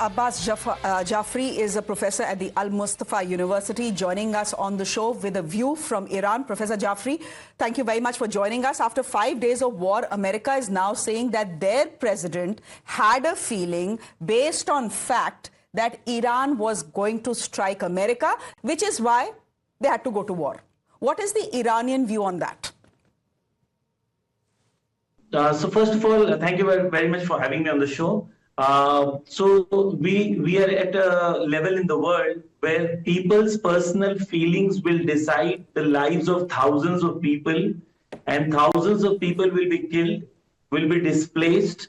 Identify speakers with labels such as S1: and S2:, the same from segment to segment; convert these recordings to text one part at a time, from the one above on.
S1: Abbas Jaffri is a professor at the Mustafa University, joining us on the show with a view from Iran. Professor Jaffri, thank you very much for joining us. After 5 days of war, America is now saying that their president had a feeling based on fact that Iran was going to strike America, which is why they had to go to war. What is the Iranian view on that?
S2: So first of all, thank you very much for having me on the show. So we are at a level in the world where people's personal feelings will decide the lives of thousands of people, and thousands of people will be killed, will be displaced,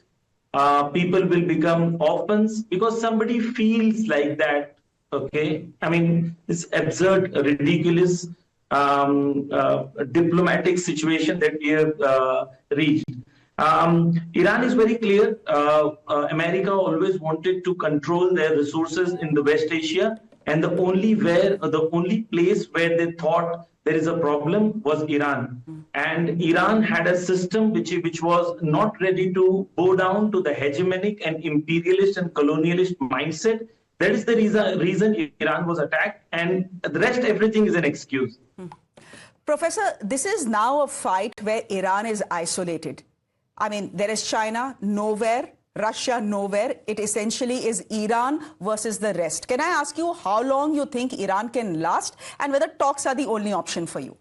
S2: people will become orphans because somebody feels like that. Okay, I mean, this absurd, ridiculous diplomatic situation that we have reached. Iran is very clear. America always wanted to control their resources in the West Asia, and the only place where they thought there is a problem was Iran. And Iran had a system which was not ready to bow down to the hegemonic and imperialist and colonialist mindset. That is the reason Iran was attacked, and the rest, everything is an excuse.
S1: Professor, this is now a fight where Iran is isolated. I mean, there is China nowhere, Russia nowhere. It essentially is Iran versus the rest. Can I ask you how long you think Iran can last and whether talks are the only option for you?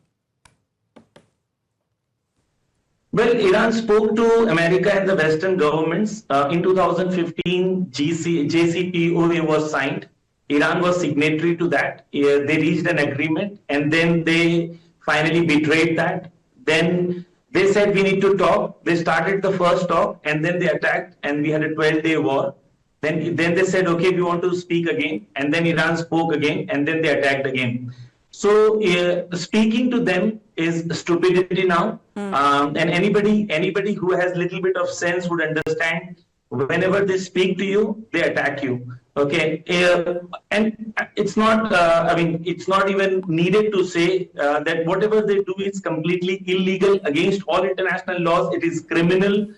S2: Well, Iran spoke to America and the Western governments. In 2015, JCPOA was signed. Iran was signatory to that. They reached an agreement, and then they finally betrayed that. Then they said we need to talk. They started the first talk, and then they attacked, and we had a 12-day war. Then they said, okay, we want to speak again. And then Iran spoke again, and then they attacked again. So speaking to them is stupidity now. And anybody who has little bit of sense would understand whenever they speak to you, they attack you. Okay, and it's not. I mean, it's not even needed to say that whatever they do is completely illegal, against all international laws. It is criminal.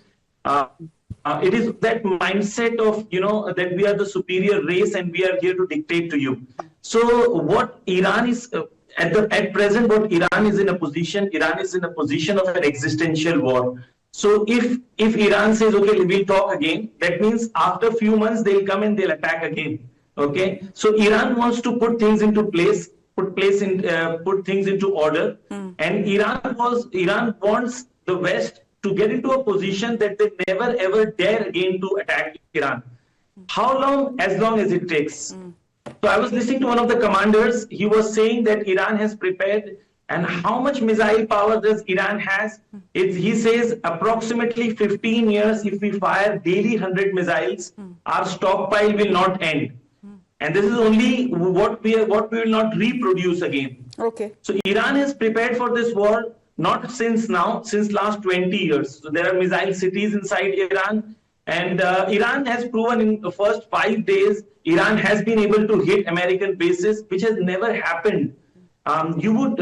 S2: It is that mindset of that we are the superior race and we are here to dictate to you. So what Iran is at present, what Iran is in a position. Iran is in a position of an existential war. So if Iran says, okay, we'll talk again, that means after a few months they'll come and they'll attack again. Okay, so Iran wants to put things into place, put things into order, and Iran wants the West to get into a position that they never ever dare again to attack Iran. How long? As long as it takes. So I was listening to one of the commanders. He was saying that Iran has prepared. And how much missile power does Iran has? He says approximately 15 years, if we fire daily 100 missiles, our stockpile will not end. And this is only what we will not reproduce again. Okay. So Iran has prepared for this war, not since now, since last 20 years. So there are missile cities inside Iran. And Iran has proven in the first 5 days, Iran has been able to hit American bases, which has never happened. You would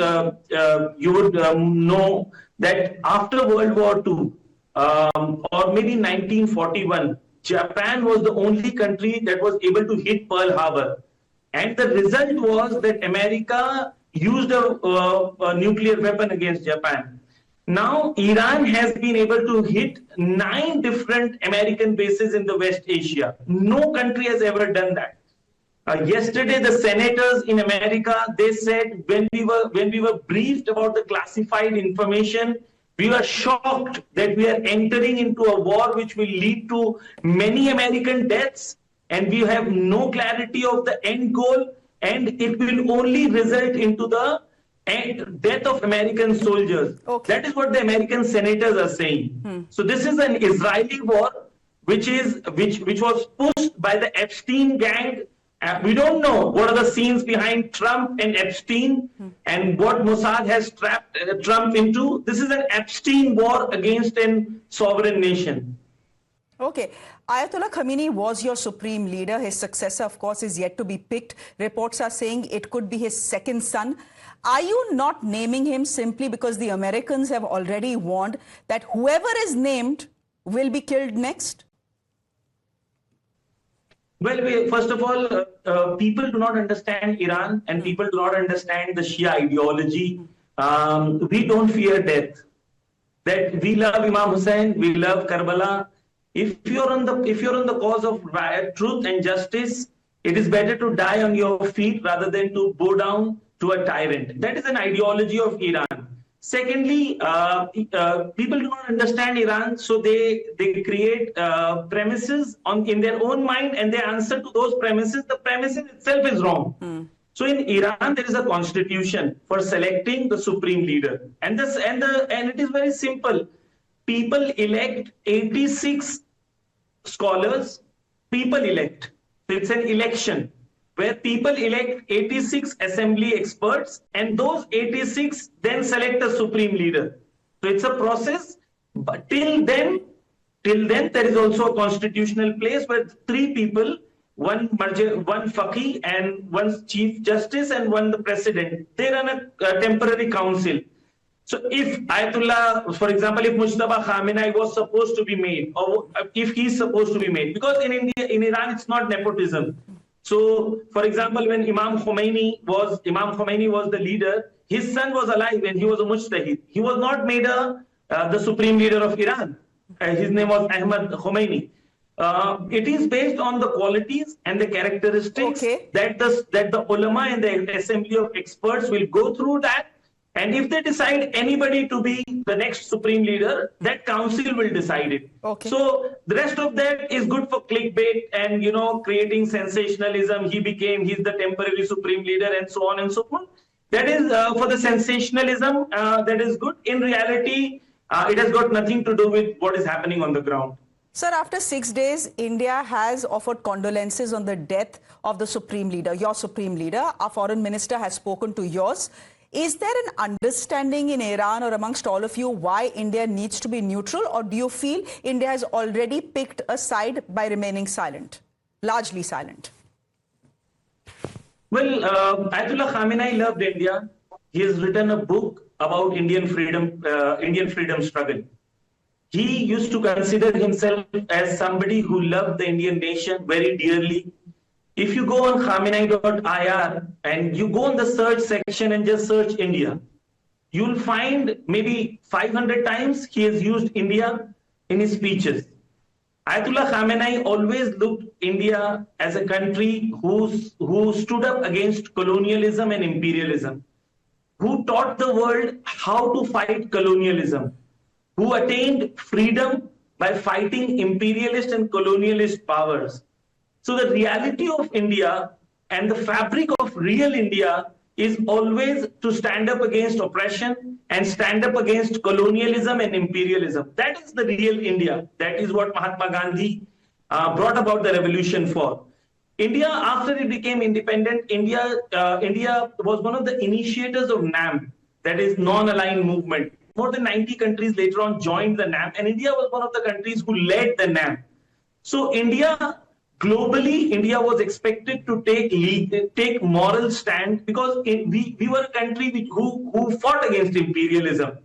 S2: know that after World War II, or maybe 1941, Japan was the only country that was able to hit Pearl Harbor. And the result was that America used a nuclear weapon against Japan. Now, Iran has been able to hit 9 different American bases in the West Asia. No country has ever done that. Yesterday, the senators in America, they said when we were briefed about the classified information, we were shocked that we are entering into a war which will lead to many American deaths, and we have no clarity of the end goal, and it will only result into the death of American soldiers. Okay. That is what the American senators are saying. So this is an Israeli war, which was pushed by the Epstein gang. We don't know what are the scenes behind Trump and Epstein and what Mossad has trapped Trump into. This is an Epstein war against a sovereign nation.
S1: Okay. Ayatollah Khamenei was your supreme leader. His successor, of course, is yet to be picked. Reports are saying it could be his second son. Are you not naming him simply because the Americans have already warned that whoever is named will be killed next?
S2: Well, first of all, people do not understand Iran and people do not understand the Shia ideology. We don't fear death. That we love Imam Hussein, we love Karbala. If you're on the cause of truth and justice, it is better to die on your feet rather than to bow down to a tyrant. That is an ideology of Iran. Secondly, people do not understand Iran, so they create premises in their own mind, and they answer to those premises. The premises itself is wrong. So in Iran, there is a constitution for selecting the supreme leader, and it is very simple. People elect 86 scholars. People elect. So it's an election where people elect 86 assembly experts, and those 86 then select a supreme leader. So it's a process, but till then there is also a constitutional place where three people, one faqih and one chief justice and one the president, they run a temporary council. So if Ayatollah, for example, if Mustafa Khamenei was supposed to be made, or if he's supposed to be made, because in Iran, it's not nepotism. So, for example, when Imam Khomeini was the leader, his son was alive and he was a mujtahid. He was not made the supreme leader of Iran. His name was Ahmad Khomeini. It is based on the qualities and the characteristics that the ulama and the assembly of experts will go through that. And if they decide anybody to be the next supreme leader, that council will decide it. So the rest of that is good for clickbait and, creating sensationalism. He's the temporary supreme leader and so on and so forth. That is for the sensationalism, that is good. In reality, it has got nothing to do with what is happening on the ground.
S1: Sir, after 6 days, India has offered condolences on the death of the supreme leader, your supreme leader. Our foreign minister has spoken to yours. Is there an understanding in Iran or amongst all of you why India needs to be neutral, or do you feel India has already picked a side by remaining silent, largely silent?
S2: Well, Ayatollah Khamenei loved India. He has written a book about Indian freedom struggle. He used to consider himself as somebody who loved the Indian nation very dearly. If you go on khamenei.ir and you go on the search section and just search India, you'll find maybe 500 times he has used India in his speeches. Ayatollah Khamenei always looked India as a country who stood up against colonialism and imperialism, who taught the world how to fight colonialism, who attained freedom by fighting imperialist and colonialist powers. So the reality of India and the fabric of real India is always to stand up against oppression and stand up against colonialism and imperialism. That is the real India. That is what Mahatma Gandhi brought about the revolution for. India, after it became independent, India was one of the initiators of NAM, that is non-aligned movement. More than 90 countries later on joined the NAM, and India was one of the countries who led the NAM. So globally, India was expected to take moral stand, because we were a country who fought against imperialism.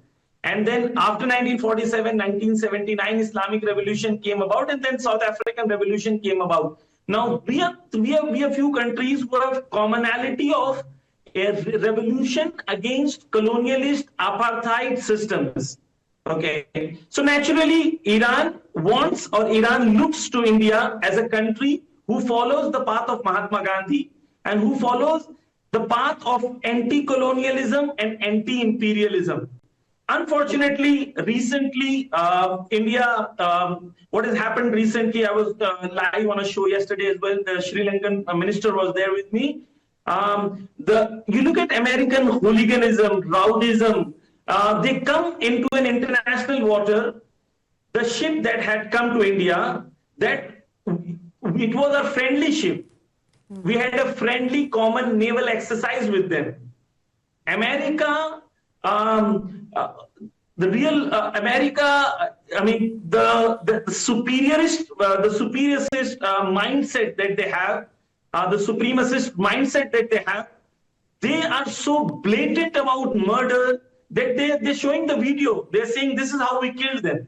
S2: And then after 1947, 1979, Islamic Revolution came about, and then South African Revolution came about. Now we are few countries who have commonality of a revolution against colonialist apartheid systems. Okay, so naturally, Iran looks to India as a country who follows the path of Mahatma Gandhi and who follows the path of anti-colonialism and anti-imperialism. Unfortunately, recently, India, what has happened recently, I was live on a show yesterday as well. The Sri Lankan minister was there with me. You look at American hooliganism, rowdyism, they come into an international water. The ship that had come to India, it was a friendly ship. We had a friendly common naval exercise with them. America, the superiorist mindset that they have, the supremacist mindset that they have, they are so blatant about murder that they're showing the video. They're saying this is how we killed them.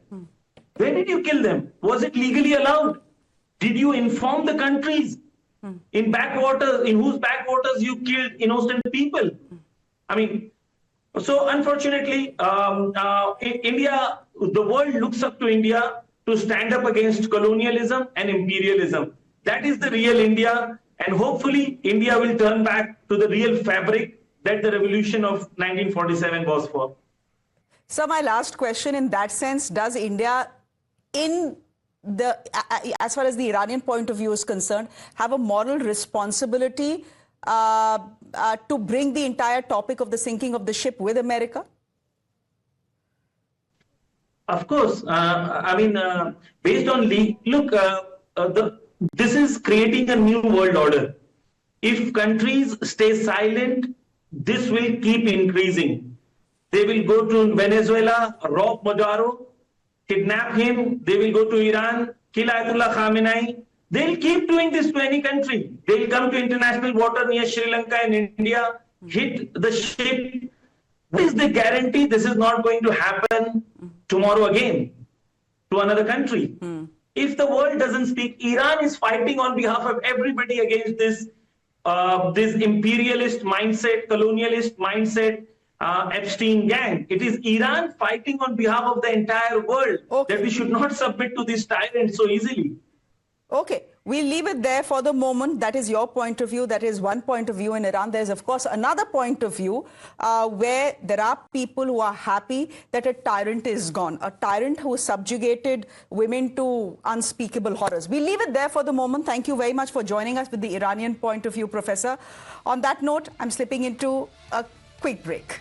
S2: Where did you kill them? Was it legally allowed? Did you inform the countries in backwaters, in whose backwaters you killed innocent people? I mean, so unfortunately, India, the world looks up to India to stand up against colonialism and imperialism. That is the real India, and hopefully India will turn back to the real fabric that the revolution of 1947 was for.
S1: So my last question in that sense, does India, in the as far as the Iranian point of view is concerned, have a moral responsibility to bring the entire topic of the sinking of the ship with America?
S2: Of course. I mean, based on this is creating a new world order. If countries stay silent, this will keep increasing. They will go to Venezuela, rob Maduro, kidnap him. They will go to Iran, kill Ayatollah Khamenei. They'll keep doing this to any country. They'll come to international water near Sri Lanka and India, hit the ship. What is the guarantee this is not going to happen tomorrow again to another country? If the world doesn't speak, Iran is fighting on behalf of everybody against this imperialist mindset, colonialist mindset, Epstein gang. It is Iran fighting on behalf of the entire world that we should not submit to this tyrant so easily.
S1: Okay, we'll leave it there for the moment. That is your point of view. That is one point of view in Iran. There's, of course, another point of view where there are people who are happy that a tyrant is gone, a tyrant who subjugated women to unspeakable horrors. We'll leave it there for the moment. Thank you very much for joining us with the Iranian point of view, Professor. On that note, I'm slipping into a quick break.